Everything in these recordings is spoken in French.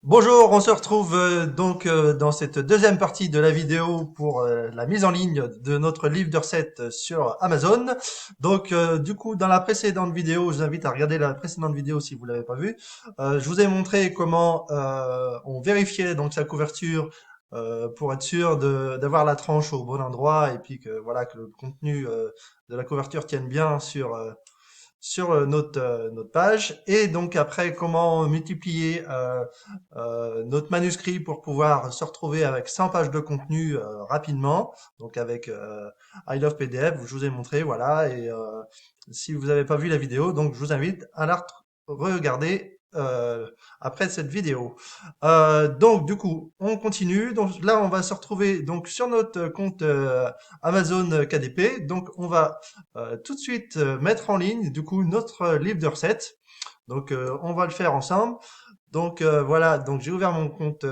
Bonjour, on se retrouve dans cette deuxième partie de la vidéo pour la mise en ligne de notre livre de recettes sur Amazon. Du coup, dans la précédente vidéo, je vous invite à regarder la précédente vidéo si vous l'avez pas vue. Je vous ai montré comment on vérifiait donc sa couverture pour être sûr d'avoir la tranche au bon endroit et puis que voilà que le contenu de la couverture tienne bien sur notre page. Et donc après, comment multiplier notre manuscrit pour pouvoir se retrouver avec 100 pages de contenu rapidement. Donc avec I Love PDF, je vous ai montré, voilà. Et si vous n'avez pas vu la vidéo, donc je vous invite à la regarder après cette vidéo. Donc du coup, on continue. Donc là, on va se retrouver donc sur notre compte Amazon KDP. Donc on va tout de suite mettre en ligne du coup notre livre de recettes. Donc on va le faire ensemble. Donc voilà, donc j'ai ouvert mon compte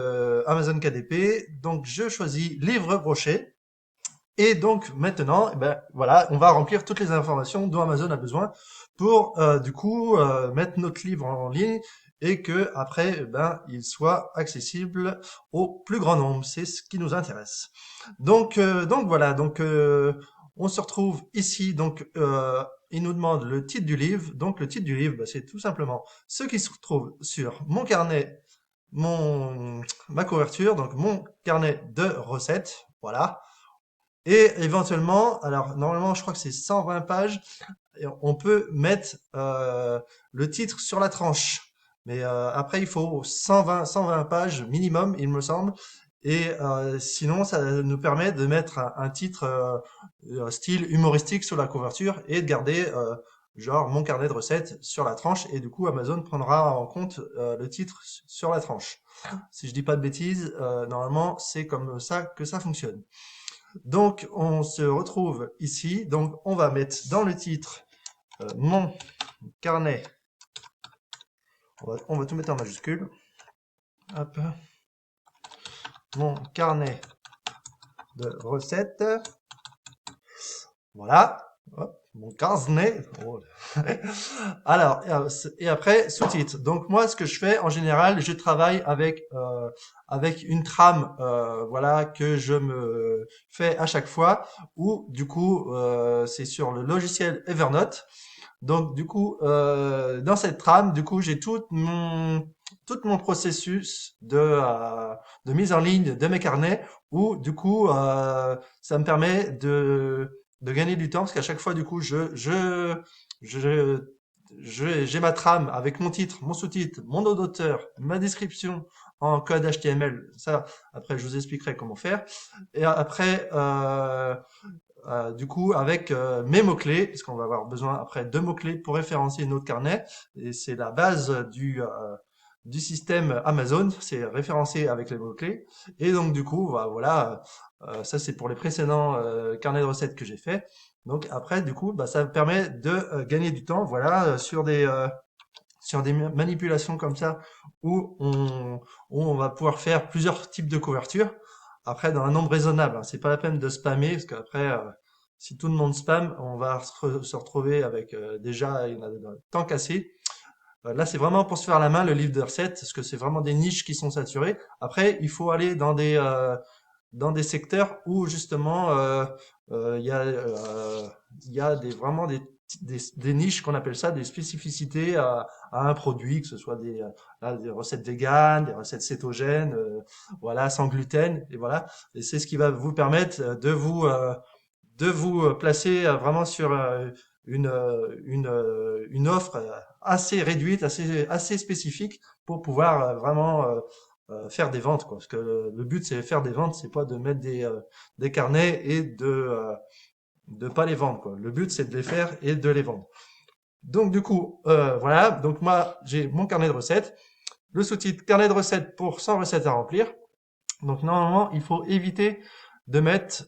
Amazon KDP, donc je choisis livre brochet et donc maintenant, eh ben voilà, on va remplir toutes les informations dont Amazon a besoin pour du coup mettre notre livre en ligne et que après eh ben il soit accessible au plus grand nombre, c'est ce qui nous intéresse. Donc voilà, on se retrouve ici il nous demande le titre du livre. Donc le titre du livre, bah, c'est tout simplement ce qui se retrouve sur mon carnet, mon ma couverture, donc mon carnet de recettes, voilà. Et éventuellement, alors normalement je crois que c'est 120 pages, et on peut mettre le titre sur la tranche. Mais après il faut 120 pages minimum, il me semble. Et sinon ça nous permet de mettre un titre style humoristique sur la couverture et de garder genre mon carnet de recettes sur la tranche. Et du coup Amazon prendra en compte le titre sur la tranche. Si je dis pas de bêtises, normalement c'est comme ça que ça fonctionne. Donc, on se retrouve ici. Donc, on va mettre dans le titre mon carnet. On va tout mettre en majuscule. Hop. Mon carnet de recettes. Voilà. Hop, mon carnet. Oh. Alors, et après, sous-titre. Donc, moi, ce que je fais, en général, je travaille avec une trame, voilà, que je me fais à chaque fois, ou, du coup, c'est sur le logiciel Evernote. Donc du coup, dans cette trame, du coup, j'ai tout mon processus de mise en ligne de mes carnets où du coup, ça me permet de gagner du temps parce qu'à chaque fois, du coup, je, j'ai ma trame avec mon titre, mon sous-titre, mon nom d'auteur, ma description en code HTML. Ça, après, je vous expliquerai comment faire. Et après, du coup, avec mes mots-clés, parce qu'on va avoir besoin après de mots-clés pour référencier notre carnet, et c'est la base du système Amazon, c'est référencé avec les mots-clés. Et donc, du coup, bah, voilà, ça c'est pour les précédents carnets de recettes que j'ai fait. Donc après, du coup, bah, ça permet de gagner du temps, voilà, sur des manipulations comme ça où on va pouvoir faire plusieurs types de couvertures. Après, dans un nombre raisonnable, hein. C'est pas la peine de spammer parce qu'après, si tout le monde spam, on va se retrouver avec déjà il y en a tant cassé. Là, c'est vraiment pour se faire la main le livre de recettes parce que c'est vraiment des niches qui sont saturées. Après, il faut aller dans des secteurs où justement il y a vraiment des niches qu'on appelle ça des spécificités à un produit, que ce soit des recettes véganes, des recettes cétogènes, voilà, sans gluten, et voilà. Et c'est ce qui va vous permettre de vous placer vraiment sur une offre assez réduite, assez spécifique pour pouvoir vraiment faire des ventes, quoi. Parce que le but c'est faire des ventes, c'est pas de mettre des carnets et de pas les vendre, quoi. Le but c'est de les faire et de les vendre. Donc du coup, voilà. Donc moi j'ai mon carnet de recettes, le sous-titre carnet de recettes pour 100 recettes à remplir. Donc normalement il faut éviter de mettre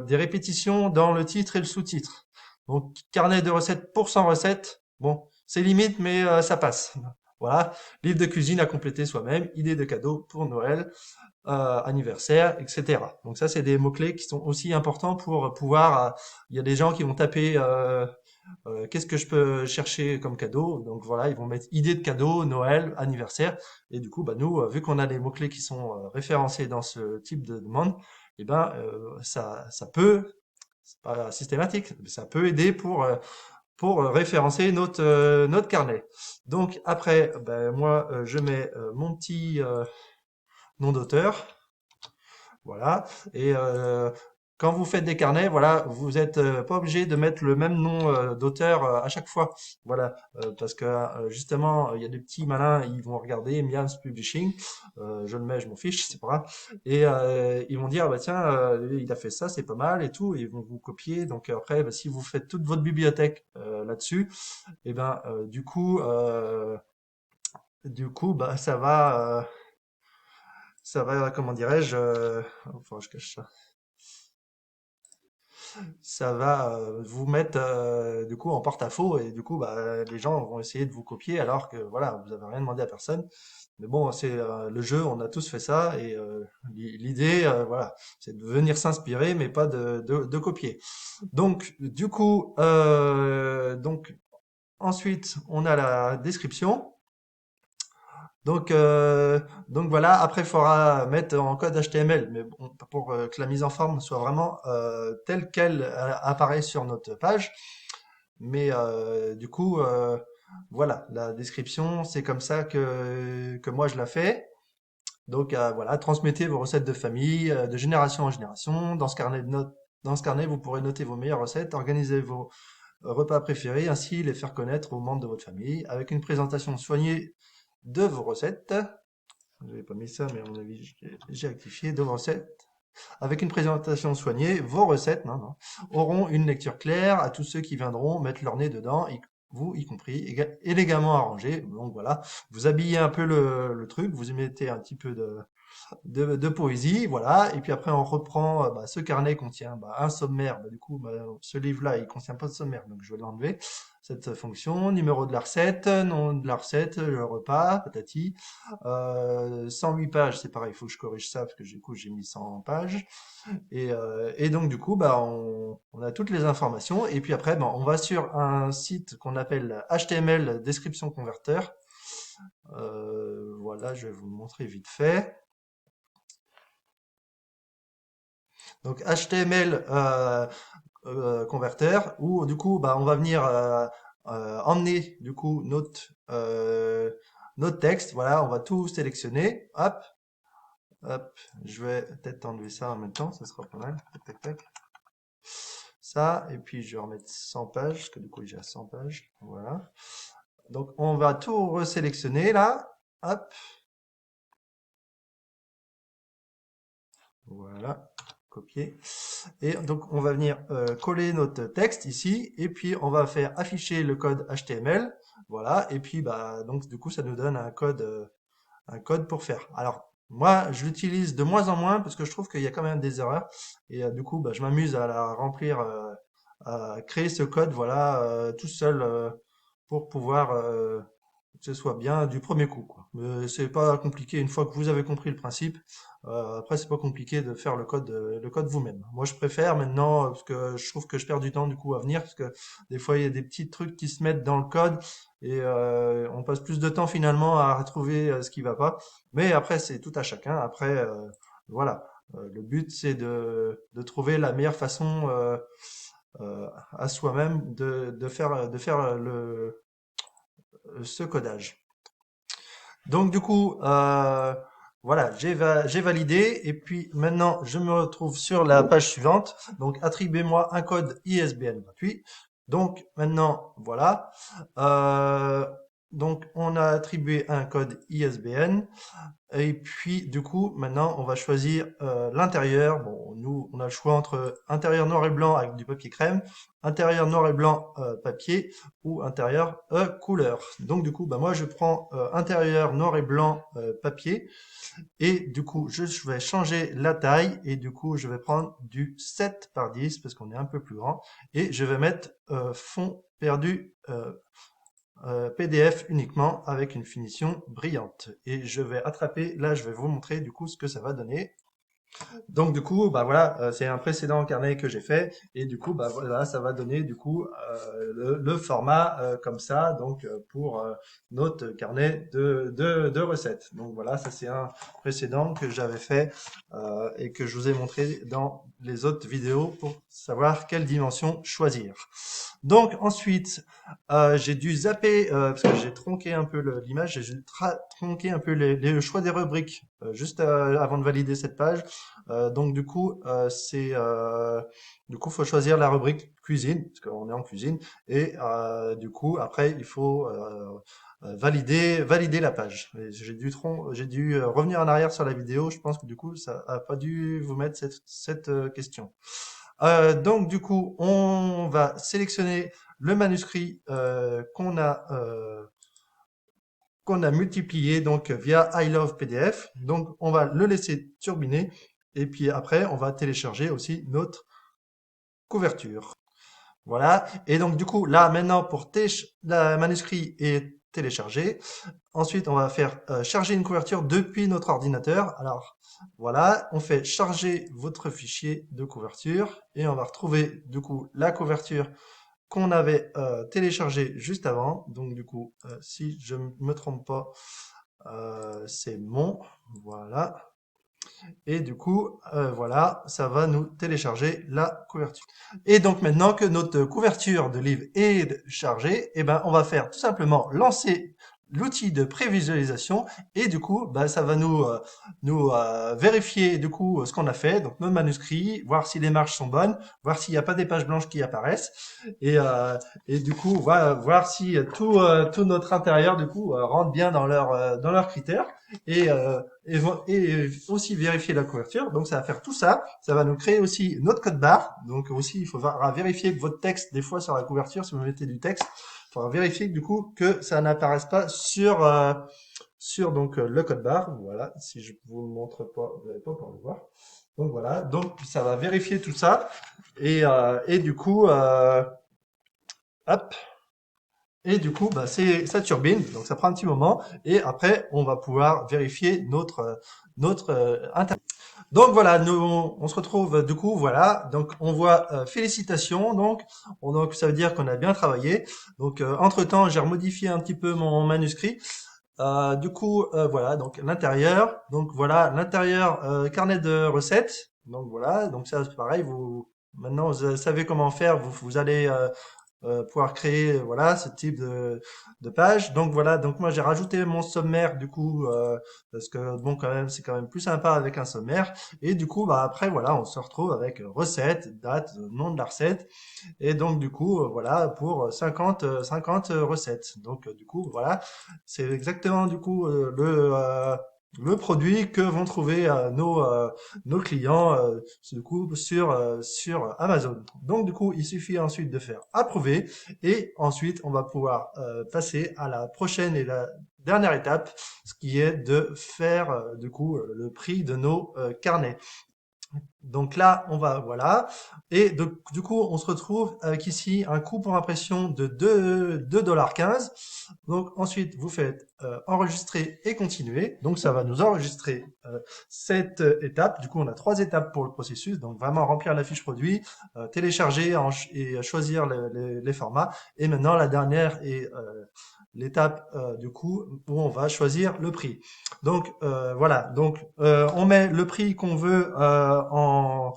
des répétitions dans le titre et le sous-titre. Donc carnet de recettes pour 100 recettes, bon, c'est limite mais ça passe. Voilà, livre de cuisine à compléter soi-même, idée de cadeaux pour Noël, anniversaire, etc. Donc ça, c'est des mots-clés qui sont aussi importants pour pouvoir. Il y a des gens qui vont taper. Qu'est-ce que je peux chercher comme cadeau? Donc voilà, ils vont mettre idée de cadeau, Noël, anniversaire. Et du coup, bah, nous, vu qu'on a les mots-clés qui sont référencés dans ce type de demande, eh ben, ça peut, c'est pas systématique, mais ça peut aider pour référencer notre carnet. Donc après, ben, moi, je mets mon petit nom d'auteur. Voilà. Et quand vous faites des carnets, voilà, vous êtes pas obligé de mettre le même nom d'auteur à chaque fois. Voilà, parce que justement, il y a des petits malins, ils vont regarder Miams Publishing, je le mets, je m'en fiche, c'est pas grave, et ils vont dire, bah tiens, lui, il a fait ça, c'est pas mal et tout, et ils vont vous copier. Donc après, bah, si vous faites toute votre bibliothèque là-dessus, et ben du coup, bah ça va, comment dirais-je, enfin, je cache ça. Ça va vous mettre du coup en porte-à-faux et du coup bah, les gens vont essayer de vous copier alors que voilà vous avez rien demandé à personne. Mais bon c'est le jeu, on a tous fait ça et l'idée voilà c'est de venir s'inspirer mais pas de copier. Donc du coup donc ensuite on a la description. Donc, donc voilà, après il faudra mettre en code HTML, mais bon, pour que la mise en forme soit vraiment telle qu'elle apparaît sur notre page. Mais du coup, voilà, la description, c'est comme ça que moi je la fais. Donc voilà, transmettez vos recettes de famille de génération en génération. Dans ce carnet de notes, dans ce carnet, vous pourrez noter vos meilleures recettes, organiser vos repas préférés, ainsi les faire connaître aux membres de votre famille, avec une présentation soignée de vos recettes. J'avais pas mis ça, mais à mon avis, j'ai rectifié. De vos recettes. Avec une présentation soignée, vos recettes non, auront une lecture claire à tous ceux qui viendront mettre leur nez dedans, vous y compris, élégamment arrangé. Donc voilà, vous habillez un peu le truc, vous y mettez un petit peu de poésie, voilà. Et puis après, on reprend. Bah, ce carnet contient bah, un sommaire. Bah, du coup, bah, ce livre-là, il contient pas de sommaire, donc je vais l'enlever. Cette fonction, numéro de la recette, nom de la recette, le repas, patati. 108 pages, c'est pareil, il faut que je corrige ça parce que du coup j'ai mis 100 pages. Et donc du coup, bah, on a toutes les informations. Et puis après, bah, on va sur un site qu'on appelle HTML Description Converter. Voilà, je vais vous le montrer vite fait. Donc HTML converter où du coup bah, on va venir emmener du coup notre texte. Voilà, on va tout sélectionner. Hop, hop. Je vais peut-être enlever ça en même temps, ça sera pas mal. Tac, tac, tac. Ça, et puis je vais remettre 100 pages, parce que du coup j'ai 100 pages. Voilà. Donc on va tout resélectionner là. Hop. Voilà. Copier. Et donc, on va venir coller notre texte ici, et puis on va faire afficher le code HTML. Voilà. Et puis, bah, donc, du coup, ça nous donne un code pour faire. Alors, moi, je l'utilise de moins en moins parce que je trouve qu'il y a quand même des erreurs. Et du coup, bah, je m'amuse à la remplir, à créer ce code, voilà, tout seul pour pouvoir que ce soit bien du premier coup, quoi. C'est pas compliqué une fois que vous avez compris le principe. Après, c'est pas compliqué de faire le code vous-même. Moi, je préfère maintenant parce que je trouve que je perds du temps du coup à venir parce que des fois il y a des petits trucs qui se mettent dans le code et on passe plus de temps finalement à retrouver ce qui va pas. Mais après, c'est tout à chacun. Après, voilà. Le but, c'est de trouver la meilleure façon à soi-même de faire ce codage. Donc du coup, voilà, j'ai validé et puis maintenant je me retrouve sur la page suivante. Donc attribuez-moi un code ISBN gratuit. Donc maintenant, voilà. Euh, donc on a attribué un code ISBN. Et puis, du coup, maintenant, on va choisir l'intérieur. Bon, nous, on a le choix entre intérieur noir et blanc avec du papier crème, intérieur noir et blanc papier ou intérieur couleur. Donc, du coup, bah, moi, je prends intérieur noir et blanc papier. Et du coup, je vais changer la taille. Et du coup, je vais prendre du 7 par 10 parce qu'on est un peu plus grand. Et je vais mettre fond perdu PDF uniquement avec une finition brillante. Et je vais attraper, là je vais vous montrer du coup ce que ça va donner. Donc du coup, bah voilà, c'est un précédent carnet que j'ai fait et du coup, bah voilà, ça va donner du coup le format comme ça, donc pour notre carnet de recettes. Donc voilà, ça c'est un précédent que j'avais fait et que je vous ai montré dans les autres vidéos pour savoir quelle dimension choisir. Donc ensuite, j'ai dû zapper parce que j'ai tronqué un peu l'image, j'ai tronqué un peu les choix des rubriques juste avant de valider cette page. Donc du coup, faut choisir la rubrique cuisine parce qu'on est en cuisine et du coup après il faut valider la page. Et j'ai dû revenir en arrière sur la vidéo. Je pense que du coup ça a pas dû vous mettre cette question. Donc du coup, on va sélectionner le manuscrit qu'on a multiplié donc via I Love PDF. Donc on va le laisser turbiner et puis après on va télécharger aussi notre couverture. Voilà. Et donc du coup là maintenant pour la manuscrit est téléchargé. Ensuite on va faire charger une couverture depuis notre ordinateur. Alors voilà, on fait charger votre fichier de couverture et on va retrouver du coup la couverture qu'on avait téléchargé juste avant. Donc du coup, si je ne me trompe pas, c'est mon. Voilà. Et du coup, voilà, ça va nous télécharger la couverture. Et donc maintenant que notre couverture de livre est chargée, eh ben, on va faire tout simplement lancer l'outil de prévisualisation et du coup, bah, ça va nous vérifier du coup ce qu'on a fait, donc nos manuscrits, voir si les marges sont bonnes, voir s'il n'y a pas des pages blanches qui apparaissent et, euh, et du coup, voir si tout notre intérieur du coup rentre bien dans leurs critères et, et aussi vérifier la couverture. Donc ça va faire tout ça. Ça va nous créer aussi notre code barre. Donc aussi, il faudra vérifier que votre texte, des fois sur la couverture, si vous mettez du texte, il faudra vérifier du coup que ça n'apparaisse pas sur donc le code barre. Voilà, si je vous le montre pas, vous n'allez pas pouvoir le voir. Donc voilà, donc ça va vérifier tout ça et du coup, hop. Et du coup, bah, ça turbine, donc ça prend un petit moment. Et après, on va pouvoir vérifier notre internet. Donc voilà, on se retrouve du coup, voilà. Donc on voit félicitations. Donc ça veut dire qu'on a bien travaillé. Donc entre-temps, j'ai remodifié un petit peu mon manuscrit. Du coup, voilà. Donc l'intérieur. Donc voilà, l'intérieur carnet de recettes. Donc voilà. Donc ça, c'est pareil. Vous maintenant, vous savez comment faire. Vous allez pouvoir créer voilà ce type de page. Donc voilà, donc moi j'ai rajouté mon sommaire du coup parce que bon quand même c'est quand même plus sympa avec un sommaire et du coup bah après voilà on se retrouve avec recette, date, nom de la recette et donc du coup voilà pour 50 recettes. Donc du coup voilà, c'est exactement du coup le produit que vont trouver nos clients du coup sur Amazon. Donc du coup, il suffit ensuite de faire approuver et ensuite on va pouvoir passer à la prochaine et la dernière étape, ce qui est de faire du coup le prix de nos carnets. Donc là, on va, voilà. Et du coup, on se retrouve avec ici un coût pour impression de 2,15 $. Donc ensuite, vous faites enregistrer et continuer. Donc ça va nous enregistrer cette étape. Du coup, on a 3 étapes pour le processus. Donc vraiment remplir la fiche produit, télécharger et choisir les formats. Et maintenant, la dernière est l'étape du coup où on va choisir le prix. Donc voilà, donc on met le prix qu'on veut en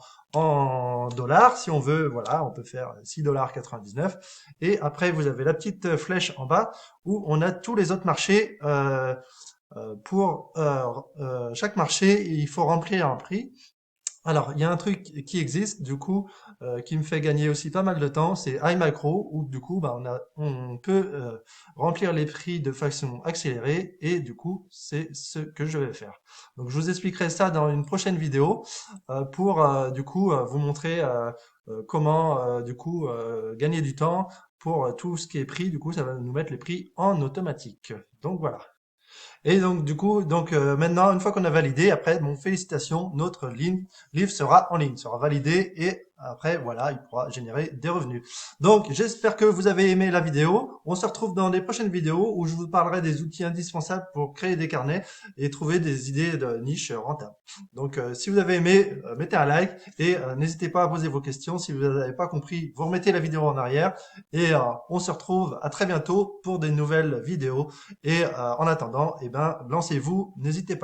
dollars. Si on veut, voilà, on peut faire 6,99 $. Et après, vous avez la petite flèche en bas où on a tous les autres marchés. Pour chaque marché, il faut remplir un prix. Alors, il y a un truc qui existe, du coup, qui me fait gagner aussi pas mal de temps, c'est iMacro, où du coup, bah, on peut remplir les prix de façon accélérée, et du coup, c'est ce que je vais faire. Donc, je vous expliquerai ça dans une prochaine vidéo pour, du coup, vous montrer comment, du coup, gagner du temps pour tout ce qui est prix. Du coup, ça va nous mettre les prix en automatique. Donc, voilà. Et donc, du coup, maintenant, une fois qu'on a validé, après, bon, félicitations, notre livre sera en ligne, sera validé et après, voilà, il pourra générer des revenus. Donc, j'espère que vous avez aimé la vidéo. On se retrouve dans les prochaines vidéos où je vous parlerai des outils indispensables pour créer des carnets et trouver des idées de niche rentables. Donc, si vous avez aimé, mettez un like et n'hésitez pas à poser vos questions. Si vous n'avez pas compris, vous remettez la vidéo en arrière et on se retrouve à très bientôt pour des nouvelles vidéos. Et en attendant, eh ben, lancez-vous, n'hésitez pas.